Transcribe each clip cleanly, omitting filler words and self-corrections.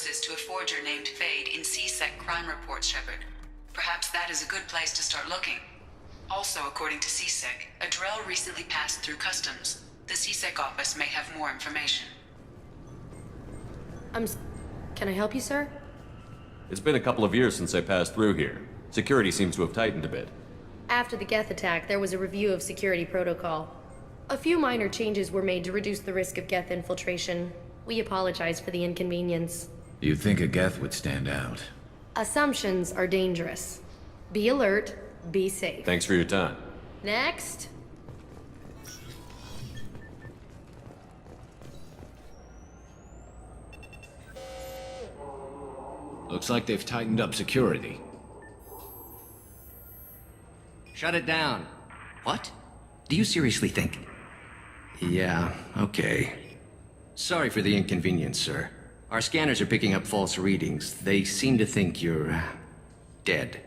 references to a forger named Fade in C-Sec crime reports, Shepard. Perhaps that is a good place to start looking. Also, according to C-Sec, a Drell recently passed through customs. The C-Sec office may have more information. Can I help you, sir? It's been a couple of years since I passed through here. Security seems to have tightened a bit. After the Geth attack, there was a review of security protocol. A few minor changes were made to reduce the risk of Geth infiltration. We apologize for the inconvenience. You'd think a Geth would stand out. Assumptions are dangerous. Be alert, be safe. Thanks for your time. Next. Looks like they've tightened up security. Shut it down. What? Do you seriously think? Yeah, okay. Sorry for the inconvenience, sir. Our scanners are picking up false readings. They seem to think you're... dead.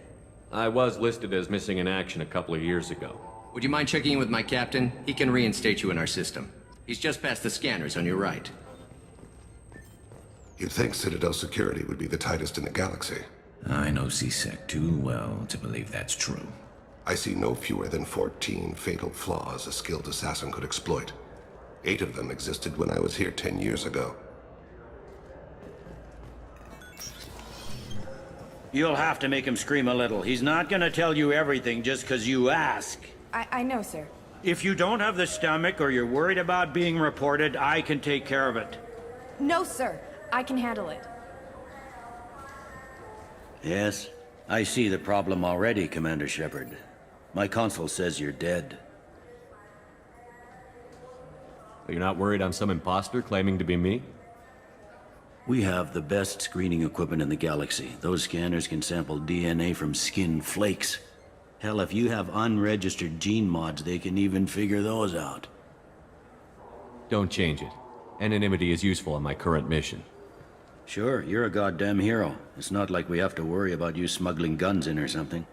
I was listed as missing in action a couple of years ago. Would you mind checking in with my captain? He can reinstate you in our system. He's just past the scanners on your right. You'd think Citadel security would be the tightest in the galaxy. I know C-Sec too well to believe that's true. I see no fewer than 14 fatal flaws a skilled assassin could exploit. 8 of them existed when I was here 10 years ago. You'll have to make him scream a little. He's not gonna tell you everything just because you ask. I know, sir. If you don't have the stomach or you're worried about being reported, I can take care of it. No, sir. I can handle it. Yes, I see the problem already, Commander Shepard. My console says you're dead. You're not worried I'm some imposter claiming to be me? We have the best screening equipment in the galaxy. Those scanners can sample DNA from skin flakes. Hell, if you have unregistered gene mods, they can even figure those out. Don't change it. Anonymity is useful on my current mission. Sure, you're a goddamn hero. It's not like we have to worry about you smuggling guns in or something.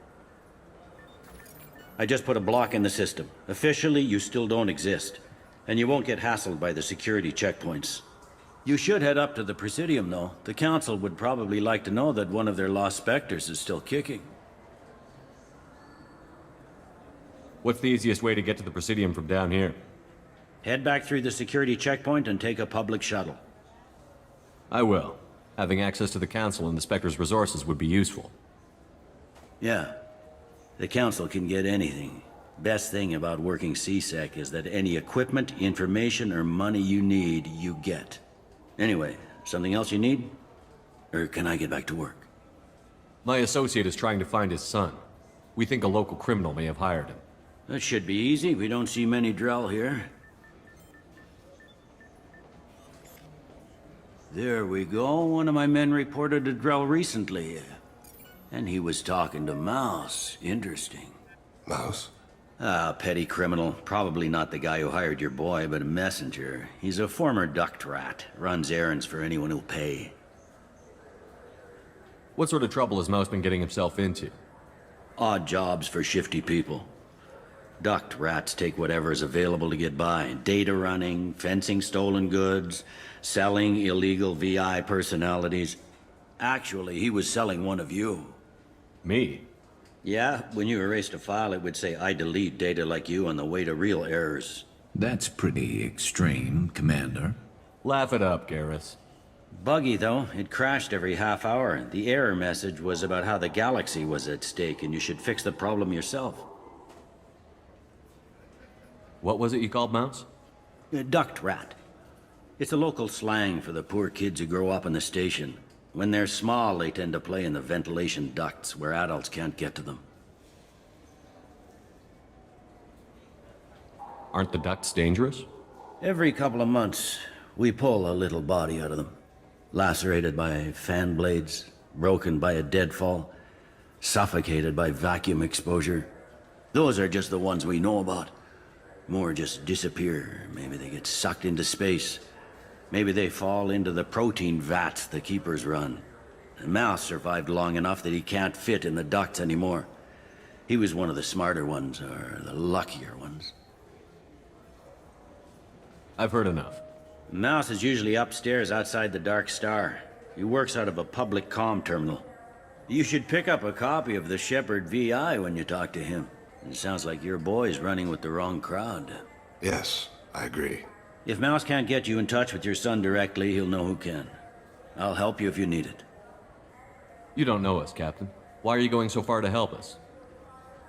I just put a block in the system. Officially, you still don't exist. And you won't get hassled by the security checkpoints. You should head up to the Presidium, though. The Council would probably like to know that one of their lost specters is still kicking. What's the easiest way to get to the Presidium from down here? Head back through the security checkpoint and take a public shuttle. I will. Having access to the Council and the Spectre's resources would be useful. Yeah. The Council can get anything. Best thing about working C-Sec is that any equipment, information, or money you need, you get. Anyway, something else you need? Or can I get back to work? My associate is trying to find his son. We think a local criminal may have hired him. That should be easy. We don't see many Drell here. There we go. One of my men reported a Drell recently. And he was talking to Mouse. Interesting. Mouse? Ah, petty criminal. Probably not the guy who hired your boy, but a messenger. He's a former duct rat. Runs errands for anyone who'll pay. What sort of trouble has Mouse been getting himself into? Odd jobs for shifty people. Duct rats take whatever is available to get by. Data running, fencing stolen goods, selling illegal VI personalities. Actually, he was selling one of you. Me? Yeah, when you erased a file, it would say, I delete data like you on the way to real errors. That's pretty extreme, Commander. Laugh it up, Garrus. Buggy, though. It crashed every half hour. The error message was about how the galaxy was at stake, and you should fix the problem yourself. What was it you called Mouse? A duct rat. It's a local slang for the poor kids who grow up in the station. When they're small, they tend to play in the ventilation ducts where adults can't get to them. Aren't the ducts dangerous? Every couple of months, we pull a little body out of them. Lacerated by fan blades, broken by a deadfall, suffocated by vacuum exposure. Those are just the ones we know about. More just disappear. Maybe they get sucked into space. Maybe they fall into the protein vats the Keepers run. And Mouse survived long enough that he can't fit in the ducts anymore. He was one of the smarter ones, or the luckier ones. I've heard enough. Mouse is usually upstairs outside the Dark Star. He works out of a public comm terminal. You should pick up a copy of the Shepherd VI when you talk to him. It sounds like your boy's running with the wrong crowd. Yes, I agree. If Mouse can't get you in touch with your son directly, he'll know who can. I'll help you if you need it. You don't know us, Captain. Why are you going so far to help us?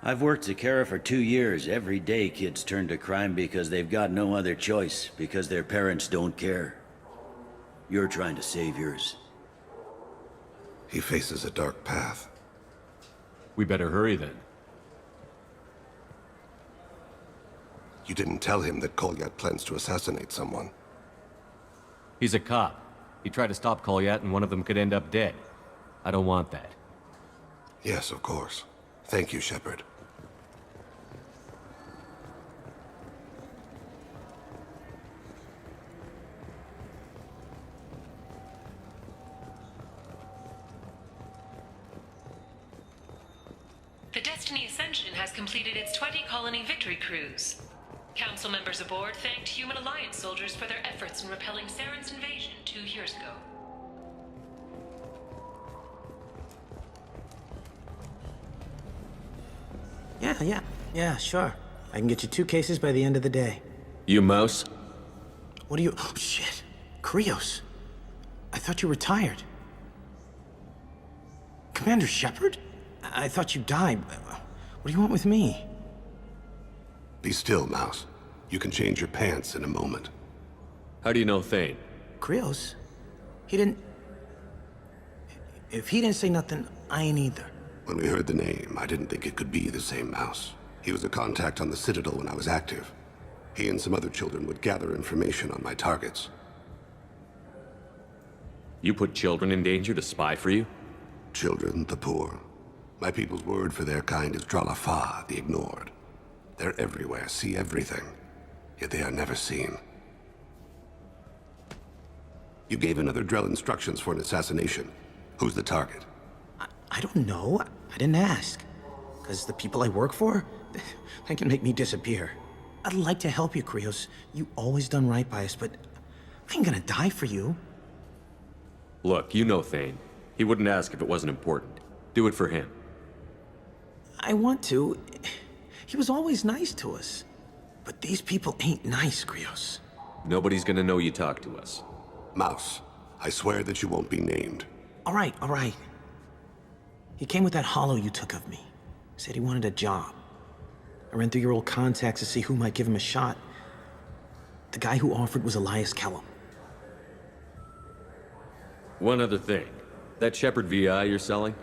I've worked Zakera for 2 years. Every day kids turn to crime because they've got no other choice, because their parents don't care. You're trying to save yours. He faces a dark path. We better hurry then. You didn't tell him that Kolyat plans to assassinate someone. He's a cop. He tried to stop Kolyat and one of them could end up dead. I don't want that. Yes, of course. Thank you, Shepard. The Destiny Ascension has completed its 20-colony victory cruise. Council members aboard thanked Human Alliance soldiers for their efforts in repelling Saren's invasion 2 years ago. Yeah, sure. I can get you 2 cases by the end of the day. You Mouse? What are you... Oh, shit. Krios. I thought you were retired. Commander Shepard? I thought you died. What do you want with me? Be still, Mouse. You can change your pants in a moment. How do you know Thane? Krios? He didn't... If he didn't say nothing, I ain't either. When we heard the name, I didn't think it could be the same Mouse. He was a contact on the Citadel when I was active. He and some other children would gather information on my targets. You put children in danger to spy for you? Children, the poor. My people's word for their kind is Dralafa, the ignored. They're everywhere, see everything, yet they are never seen. You gave another Drell instructions for an assassination. Who's the target? I don't know. I didn't ask. Because the people I work for, they can make me disappear. I'd like to help you, Krios. You always done right by us, but I ain't gonna die for you. Look, you know Thane. He wouldn't ask if it wasn't important. Do it for him. I want to. He was always nice to us. But these people ain't nice, Krios. Nobody's gonna know you talked to us. Mouse, I swear that you won't be named. All right. He came with that hollow you took of me. Said he wanted a job. I ran through your old contacts to see who might give him a shot. The guy who offered was Elias Kellum. One other thing. That Shepherd VI you're selling?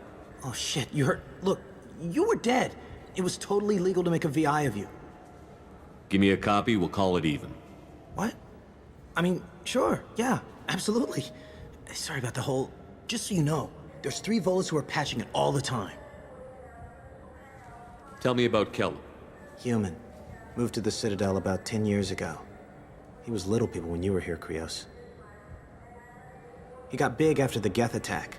Oh shit, you heard... Look, you were dead. It was totally legal to make a VI of you. Give me a copy, we'll call it even. What? I mean, sure, yeah, absolutely. Sorry about the whole... Just so you know, there's 3 Volus who are patching it all the time. Tell me about Kellum. Human. Moved to the Citadel about 10 years ago. He was little people when you were here, Krios. He got big after the Geth attack.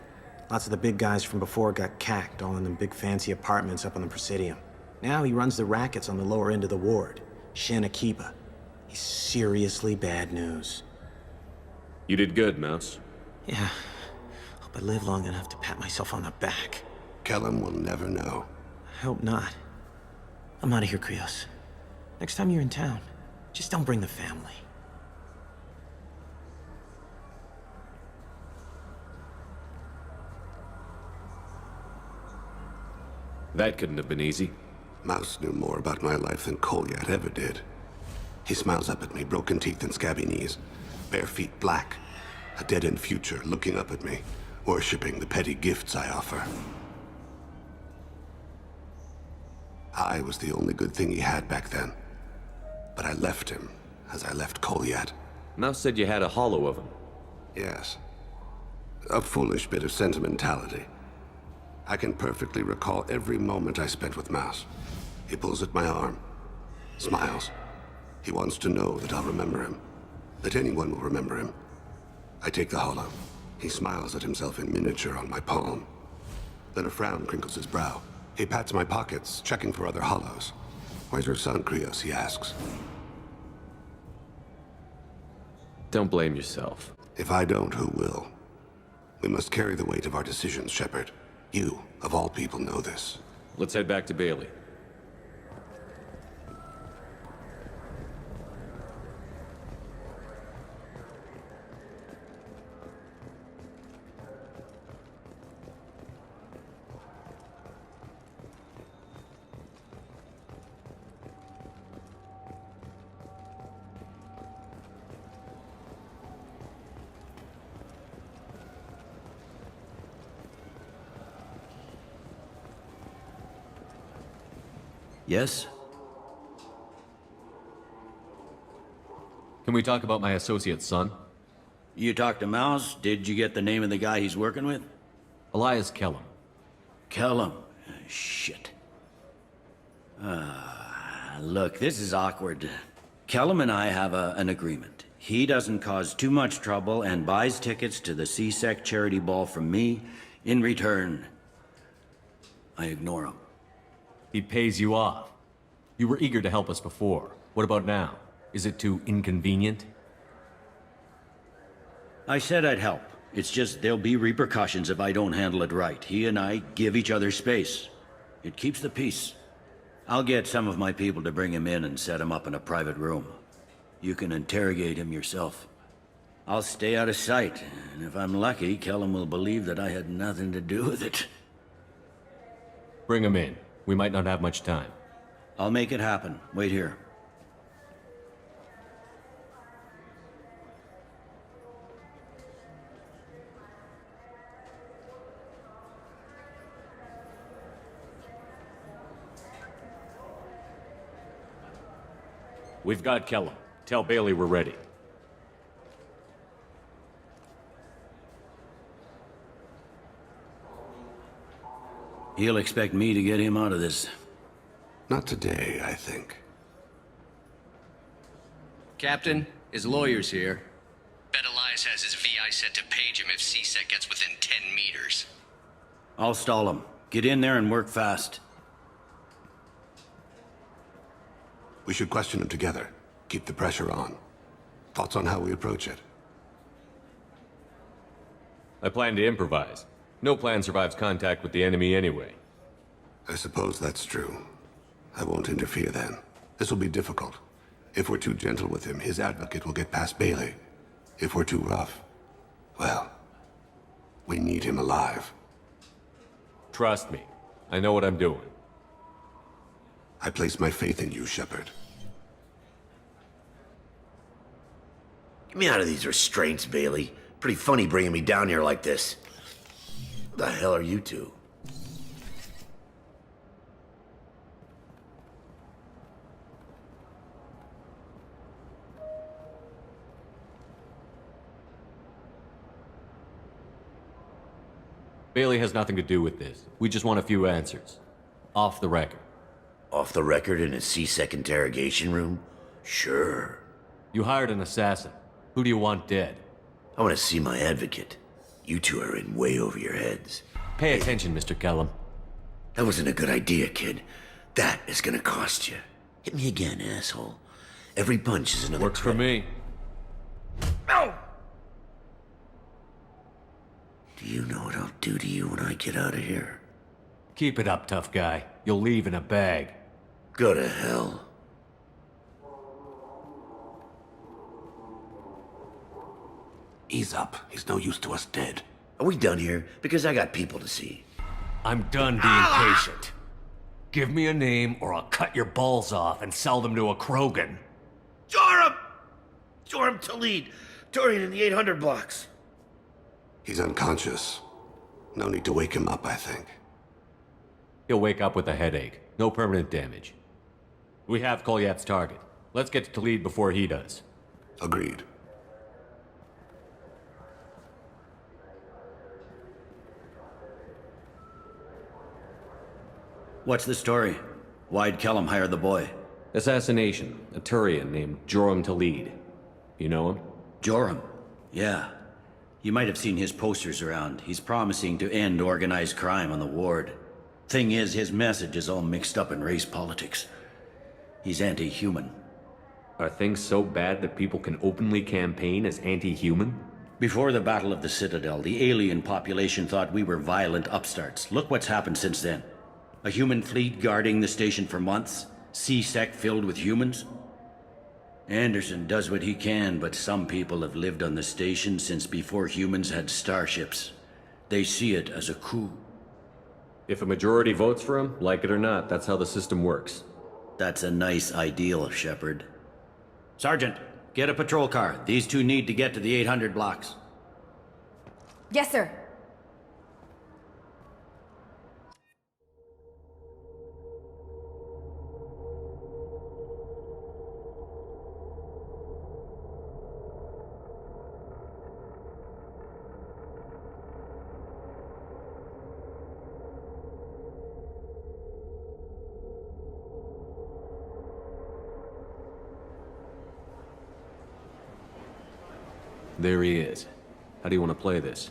Lots of the big guys from before got cacked, all in them big fancy apartments up on the Presidium. Now he runs the rackets on the lower end of the ward, Shin Akiba. He's seriously bad news. You did good, Mouse. Yeah. Hope I live long enough to pat myself on the back. Kellum will never know. I hope not. I'm out of here, Krios. Next time you're in town, just don't bring the family. That couldn't have been easy. Mouse knew more about my life than Kolyat ever did. He smiles up at me, broken teeth and scabby knees, bare feet black, a dead-end future looking up at me, worshipping the petty gifts I offer. I was the only good thing he had back then. But I left him, as I left Kolyat. Mouse said you had a hollow of him. Yes. A foolish bit of sentimentality. I can perfectly recall every moment I spent with Mouse. He pulls at my arm, smiles. He wants to know that I'll remember him, that anyone will remember him. I take the hollow. He smiles at himself in miniature on my palm. Then a frown crinkles his brow. He pats my pockets, checking for other hollows. Where's your son, Krios? He asks. Don't blame yourself. If I don't, who will? We must carry the weight of our decisions, Shepard. You, of all people, know this. Let's head back to Bailey. Yes? Can we talk about my associate's son? You talked to Mouse? Did you get the name of the guy he's working with? Elias Kellum. Kellum. Shit. Look, this is awkward. Kellum and I have an agreement. He doesn't cause too much trouble and buys tickets to the CSEC charity ball from me. In return, I ignore him. He pays you off. You were eager to help us before. What about now? Is it too inconvenient? I said I'd help. It's just there'll be repercussions if I don't handle it right. He and I give each other space. It keeps the peace. I'll get some of my people to bring him in and set him up in a private room. You can interrogate him yourself. I'll stay out of sight, and if I'm lucky, Kellum will believe that I had nothing to do with it. Bring him in. We might not have much time. I'll make it happen. Wait here. We've got Kellum. Tell Bailey we're ready. He'll expect me to get him out of this. Not today, I think. Captain, his lawyer's here. Bet Elias has his VI set to page him if CSEC gets within 10 meters. I'll stall him. Get in there and work fast. We should question him together. Keep the pressure on. Thoughts on how we approach it? I plan to improvise. No plan survives contact with the enemy anyway. I suppose that's true. I won't interfere then. This will be difficult. If we're too gentle with him, his advocate will get past Bailey. If we're too rough, well, we need him alive. Trust me. I know what I'm doing. I place my faith in you, Shepard. Get me out of these restraints, Bailey. Pretty funny bringing me down here like this. What the hell are you two? Bailey has nothing to do with this. We just want a few answers. Off the record. Off the record in a CSEC interrogation room? Sure. You hired an assassin. Who do you want dead? I want to see my advocate. You two are in way over your heads. Pay attention, Mr. Kellum. That wasn't a good idea, kid. That is gonna cost you. Hit me again, asshole. Every punch is another Works for me. Ow! Do you know what I'll do to you when I get out of here? Keep it up, tough guy. You'll leave in a bag. Go to hell. Ease up. He's no use to us dead. Are we done here? Because I got people to see. I'm done being patient. Give me a name or I'll cut your balls off and sell them to a Krogan. Joram! Joram Talid. Dorian in the 800 blocks. He's unconscious. No need to wake him up, I think. He'll wake up with a headache. No permanent damage. We have Kolyat's target. Let's get to Talid before he does. Agreed. What's the story? Why'd Kellum hire the boy? Assassination. A Turian named Joram Talid. You know him? Joram? Yeah. You might have seen his posters around. He's promising to end organized crime on the ward. Thing is, his message is all mixed up in race politics. He's anti-human. Are things so bad that people can openly campaign as anti-human? Before the Battle of the Citadel, the alien population thought we were violent upstarts. Look what's happened since then. A human fleet guarding the station for months, C-Sec filled with humans. Anderson does what he can, but some people have lived on the station since before humans had starships. They see it as a coup. If a majority votes for him, like it or not, that's how the system works. That's a nice ideal, Shepard. Sergeant, get a patrol car. These two need to get to the 800 blocks. Yes, sir. There he is. How do you want to play this?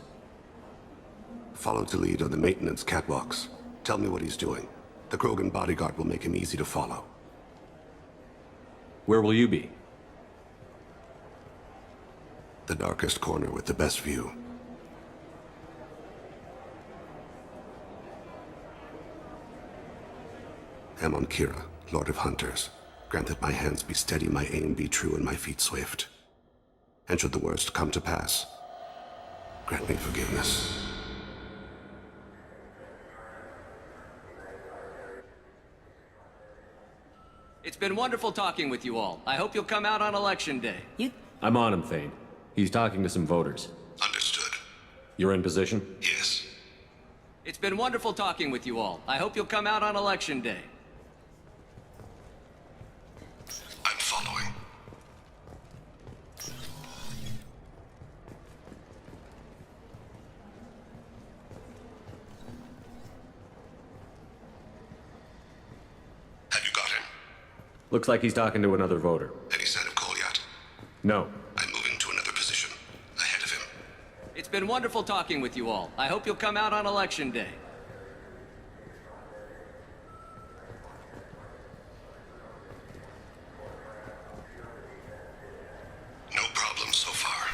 Follow to lead on the maintenance catwalks. Tell me what he's doing. The Krogan bodyguard will make him easy to follow. Where will you be? The darkest corner with the best view. Amon Kira, Lord of Hunters. Grant that my hands be steady, my aim be true, and my feet swift. And should the worst come to pass, grant me forgiveness. It's been wonderful talking with you all. I hope you'll come out on Election Day. I'm on him, Thane. He's talking to some voters. Understood. You're in position? Yes. It's been wonderful talking with you all. I hope you'll come out on Election Day. I'm following. Have you got him? Looks like he's talking to another voter. Any sign of Kolyat? No. I'm moving to another position. Ahead of him. It's been wonderful talking with you all. I hope you'll come out on Election Day. No problem so far.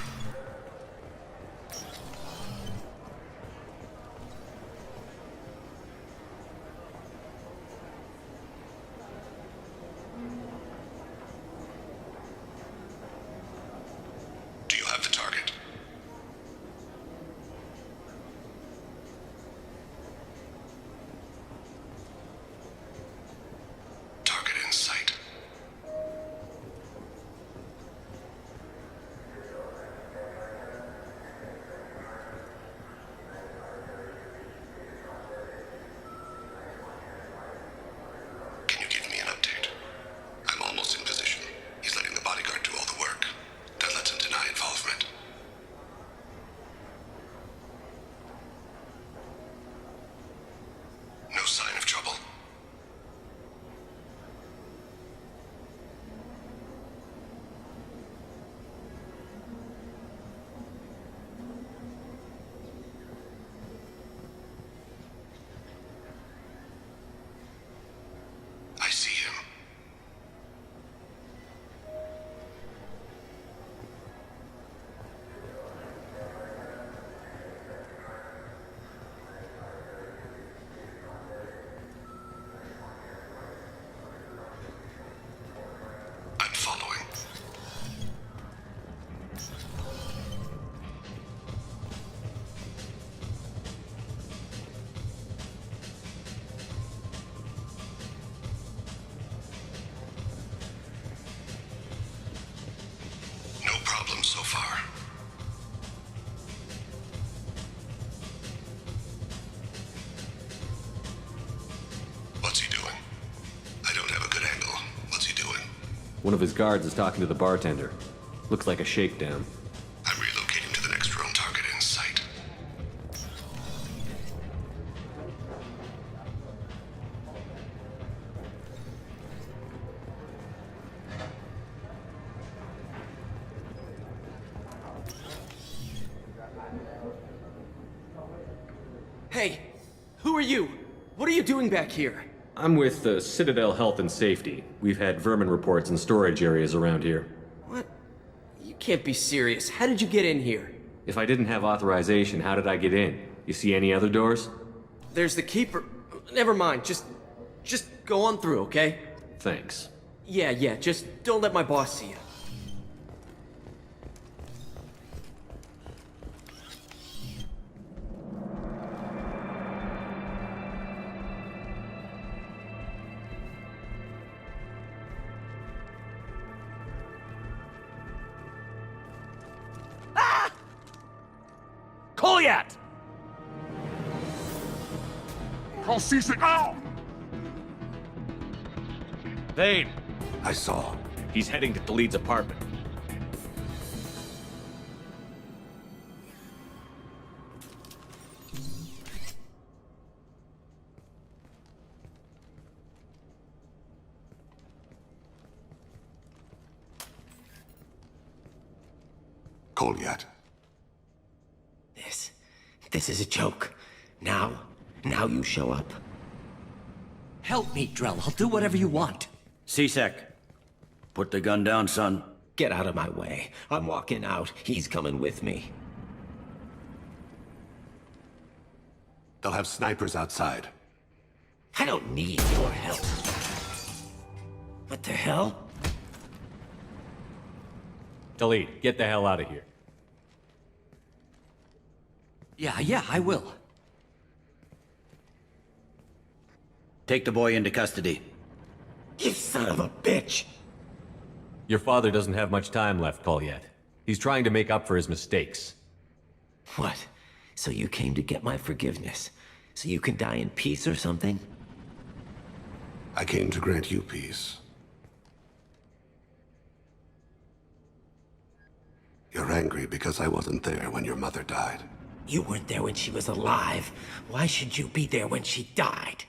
Do you have the target? Target in sight. Can you give me an update? I'm almost in position. He's letting the bodyguard do all the work. That lets him deny involvement. No sign of trouble. I see him. I'm following. No problem so far. What's he doing? I don't have a good angle. What's he doing? One of his guards is talking to the bartender. Looks like a shakedown. I'm relocating to the next drone target in sight. Hey, who are you? What are you doing back here? I'm with the Citadel Health and Safety. We've had vermin reports in storage areas around here. What? You can't be serious. How did you get in here? If I didn't have authorization, how did I get in? You see any other doors? There's the keeper. Never mind, just go on through, okay? Thanks. Yeah, just don't let my boss see you. Kolyat! Call CSEC now! Thane! I saw. He's heading to Khalid's apartment. Kolyat. This is a joke. Now you show up. Help me, Drell. I'll do whatever you want. CSEC, put the gun down, son. Get out of my way. I'm walking out. He's coming with me. They'll have snipers outside. I don't need your help. What the hell? Khalid, get the hell out of here. Yeah, I will. Take the boy into custody. You son of a bitch! Your father doesn't have much time left, Kolyat. He's trying to make up for his mistakes. What? So you came to get my forgiveness? So you can die in peace or something? I came to grant you peace. You're angry because I wasn't there when your mother died. You weren't there when she was alive. Why should you be there when she died?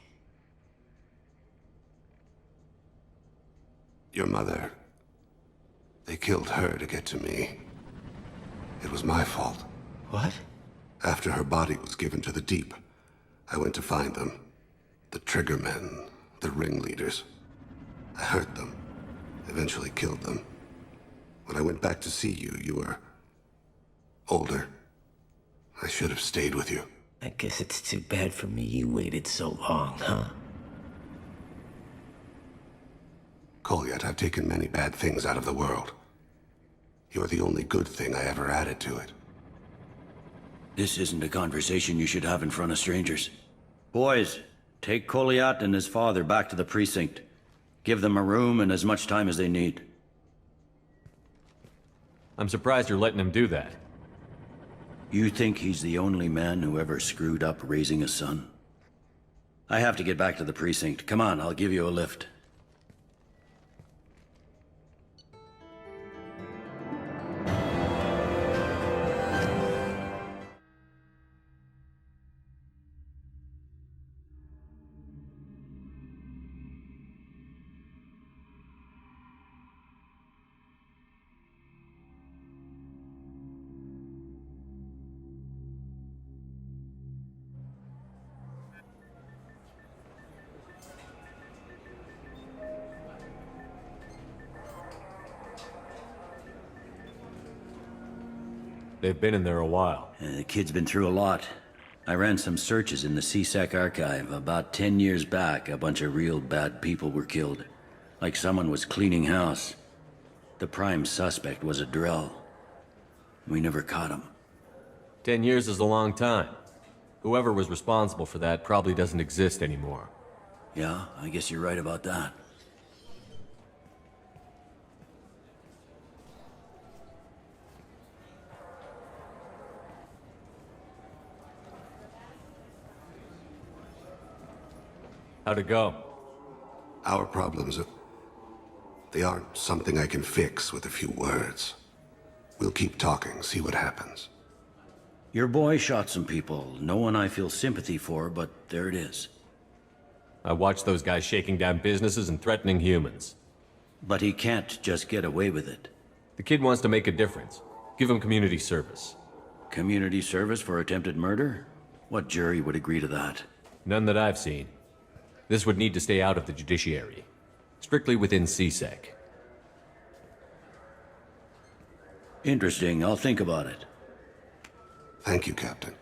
Your mother... They killed her to get to me. It was my fault. What? After her body was given to the Deep, I went to find them. The Triggermen, the ringleaders. I hurt them, eventually killed them. When I went back to see you, you were... older. I should have stayed with you. I guess it's too bad for me you waited so long, huh? Kolyat, I've taken many bad things out of the world. You're the only good thing I ever added to it. This isn't a conversation you should have in front of strangers. Boys, take Kolyat and his father back to the precinct. Give them a room and as much time as they need. I'm surprised you're letting him do that. You think he's the only man who ever screwed up raising a son? I have to get back to the precinct. Come on, I'll give you a lift. They've been in there a while. The kid's been through a lot. I ran some searches in the CSEC archive. About 10 years back, a bunch of real bad people were killed. Like someone was cleaning house. The prime suspect was a Drell. We never caught him. 10 years is a long time. Whoever was responsible for that probably doesn't exist anymore. Yeah, I guess you're right about that. How'd it go? Our problems, they aren't something I can fix with a few words. We'll keep talking, see what happens. Your boy shot some people. No one I feel sympathy for, but there it is. I watched those guys shaking down businesses and threatening humans. But he can't just get away with it. The kid wants to make a difference. Give him community service. Community service for attempted murder? What jury would agree to that? None that I've seen. This would need to stay out of the judiciary. Strictly within CSEC. Interesting. I'll think about it. Thank you, Captain.